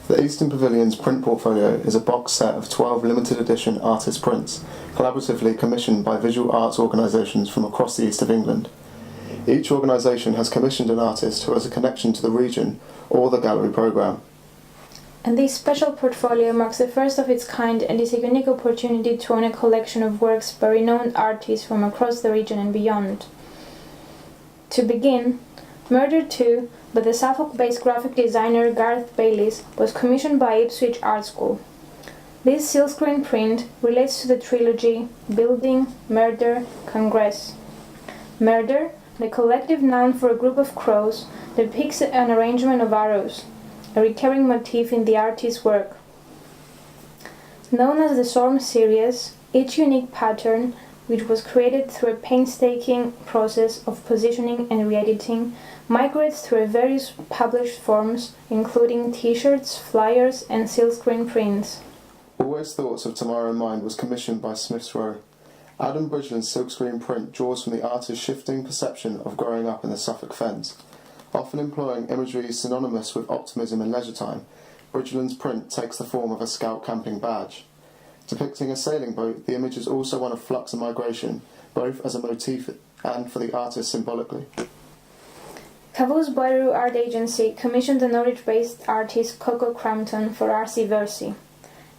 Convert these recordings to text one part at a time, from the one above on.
The Eastern Pavilions Print Portfolio is a box set of 12 limited edition artist prints, collaboratively commissioned by visual arts organisations from across the east of England. Each organisation has commissioned an artist who has a connection to the region or the gallery programme. And this special portfolio marks the first of its kind and is a unique opportunity to own a collection of works by renowned artists from across the region and beyond. To begin, Murder 2, by the Suffolk-based graphic designer Gareth Bayliss, was commissioned by Ipswich Art School. This silkscreen print relates to the trilogy Building, Murder, Congress. Murder, the collective noun for a group of crows, depicts an arrangement of arrows, a recurring motif in the artist's work. Known as the Storm series, each unique pattern, which was created through a painstaking process of positioning and re-editing, migrates through various published forms, including t-shirts, flyers, and silkscreen prints. Always Thoughts of Tomorrow in Mind was commissioned by Smith's Row. Adam Bridgeland's silkscreen print draws from the artist's shifting perception of growing up in the Suffolk Fens. Often employing imagery synonymous with optimism and leisure time, Bridgeland's print takes the form of a scout camping badge. Depicting a sailing boat, the image is also one of flux and migration, both as a motif and for the artist symbolically. Kaavous-Bhoyroo Art Agency commissioned the Norwich-based artist Coco Crampton for RC Versi.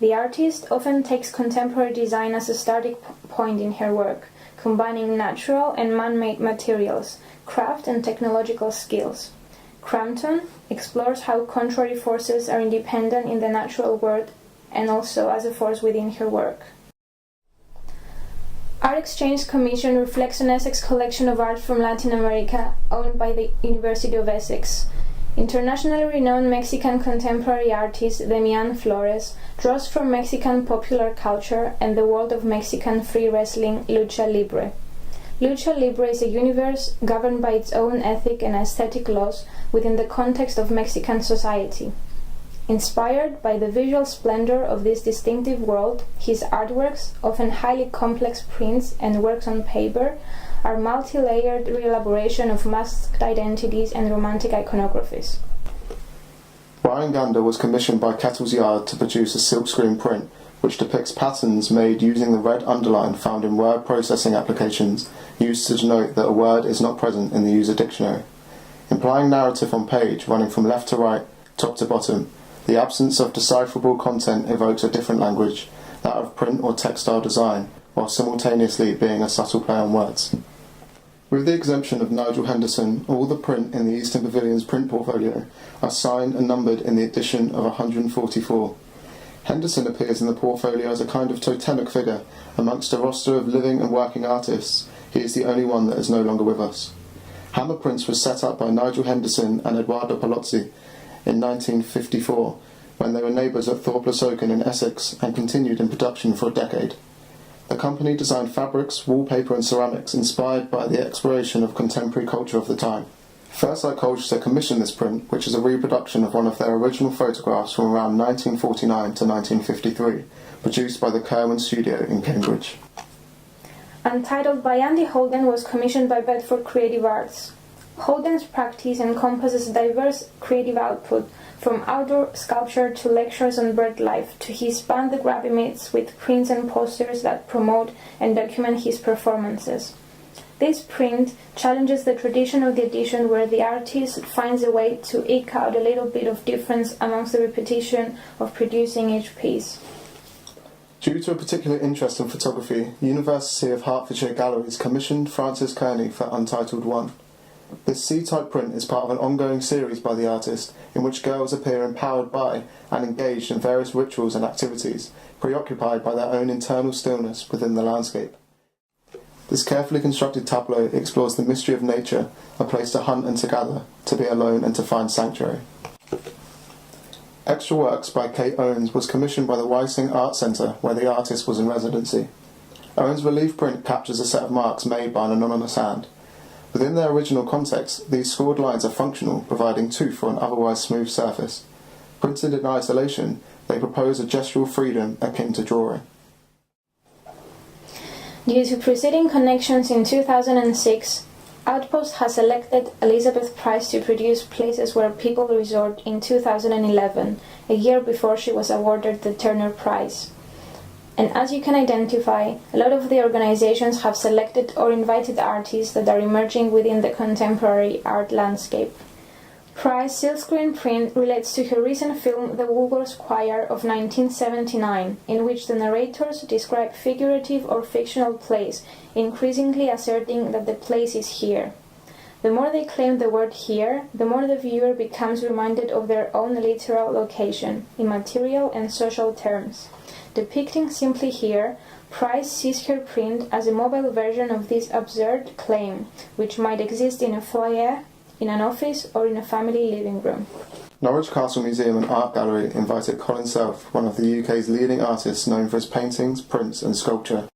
The artist often takes contemporary design as a starting point in her work, combining natural and man-made materials, craft and technological skills. Crampton explores how contrary forces are independent in the natural world and also as a force within her work. Art Exchange Commission reflects an Essex collection of art from Latin America owned by the University of Essex. Internationally renowned Mexican contemporary artist Demian Flores draws from Mexican popular culture and the world of Mexican free wrestling Lucha Libre. Lucha Libre is a universe governed by its own ethic and aesthetic laws within the context of Mexican society. Inspired by the visual splendor of this distinctive world, his artworks, often highly complex prints and works on paper, are multi-layered re-elaboration of masked identities and romantic iconographies. Brian Gander was commissioned by Kettle's Yard to produce a silkscreen print which depicts patterns made using the red underline found in word processing applications used to denote that a word is not present in the user dictionary. Implying narrative on page running from left to right, top to bottom, the absence of decipherable content evokes a different language, that of print or textile design, while simultaneously being a subtle play on words. With the exemption of Nigel Henderson, all the print in the Eastern Pavilions Print Portfolio are signed and numbered in the edition of 144. Henderson appears in the portfolio as a kind of totemic figure. Amongst a roster of living and working artists, he is the only one that is no longer with us. Hammer Prints was set up by Nigel Henderson and Edoardo Palozzi in 1954, when they were neighbours at Thorpe-le-Soken in Essex and continued in production for a decade. The company designed fabrics, wallpaper and ceramics inspired by the exploration of contemporary culture of the time. First Light Colchester commissioned this print, which is a reproduction of one of their original photographs from around 1949 to 1953, produced by the Kerwin Studio in Cambridge. Untitled by Andy Holden was commissioned by Bedford Creative Arts. Holden's practice encompasses diverse creative output, from outdoor sculpture to lectures on bird life, to his band The Grabby Myths with prints and posters that promote and document his performances. This print challenges the tradition of the edition where the artist finds a way to eke out a little bit of difference amongst the repetition of producing each piece. Due to a particular interest in photography, University of Hertfordshire Galleries commissioned Frances Kearney for Untitled 1. This C-type print is part of an ongoing series by the artist, in which girls appear empowered by and engaged in various rituals and activities, preoccupied by their own internal stillness within the landscape. This carefully constructed tableau explores the mystery of nature, a place to hunt and to gather, to be alone and to find sanctuary. Extra Works by Kate Owens was commissioned by the Wysing Art Centre, where the artist was in residency. Owens' relief print captures a set of marks made by an anonymous hand. Within their original context, these scored lines are functional, providing tooth for an otherwise smooth surface. Printed in isolation, they propose a gestural freedom akin to drawing. Due to preceding connections in 2006, Outpost has selected Elizabeth Price to produce Places Where People Resort in 2011, a year before she was awarded the Turner Prize. And as you can identify, a lot of the organizations have selected or invited artists that are emerging within the contemporary art landscape. Price's silkscreen print relates to her recent film The Woolworth Choir of 1979, in which the narrators describe figurative or fictional place, increasingly asserting that the place is here. The more they claim the word here, the more the viewer becomes reminded of their own literal location, in material and social terms. Depicting simply here, Price sees her print as a mobile version of this absurd claim, which might exist in a foyer, in an office, or in a family living room. Norwich Castle Museum and Art Gallery invited Colin Self, one of the UK's leading artists known for his paintings, prints and sculpture.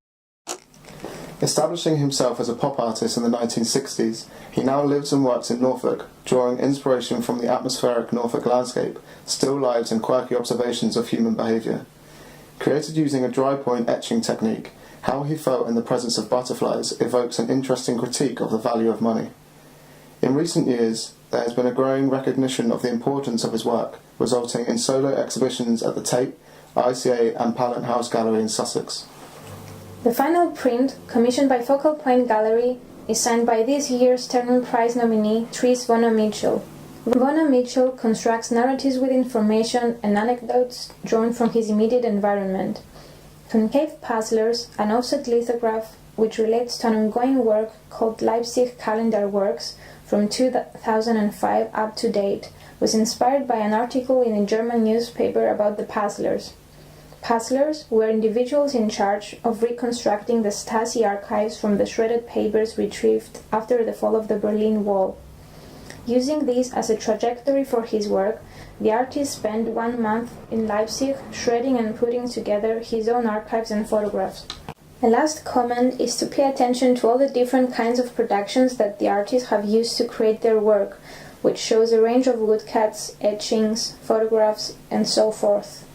Establishing himself as a pop artist in the 1960s, he now lives and works in Norfolk, drawing inspiration from the atmospheric Norfolk landscape, still lives and quirky observations of human behaviour. Created using a dry point etching technique, how he felt in the presence of butterflies evokes an interesting critique of the value of money. In recent years, there has been a growing recognition of the importance of his work, resulting in solo exhibitions at the Tate, ICA and Pallant House Gallery in Sussex. The final print, commissioned by Focal Point Gallery, is signed by this year's Turner Prize nominee Tris Vonna-Michell. Vonna-Michell constructs narratives with information and anecdotes drawn from his immediate environment. Concave Puzzlers, an offset lithograph which relates to an ongoing work called Leipzig Calendar Works from 2005 up to date, was inspired by an article in a German newspaper about the Puzzlers. Puzzlers were individuals in charge of reconstructing the Stasi archives from the shredded papers retrieved after the fall of the Berlin Wall. Using this as a trajectory for his work, the artist spent 1 month in Leipzig shredding and putting together his own archives and photographs. A last comment is to pay attention to all the different kinds of productions that the artists have used to create their work, which shows a range of woodcuts, etchings, photographs, and so forth.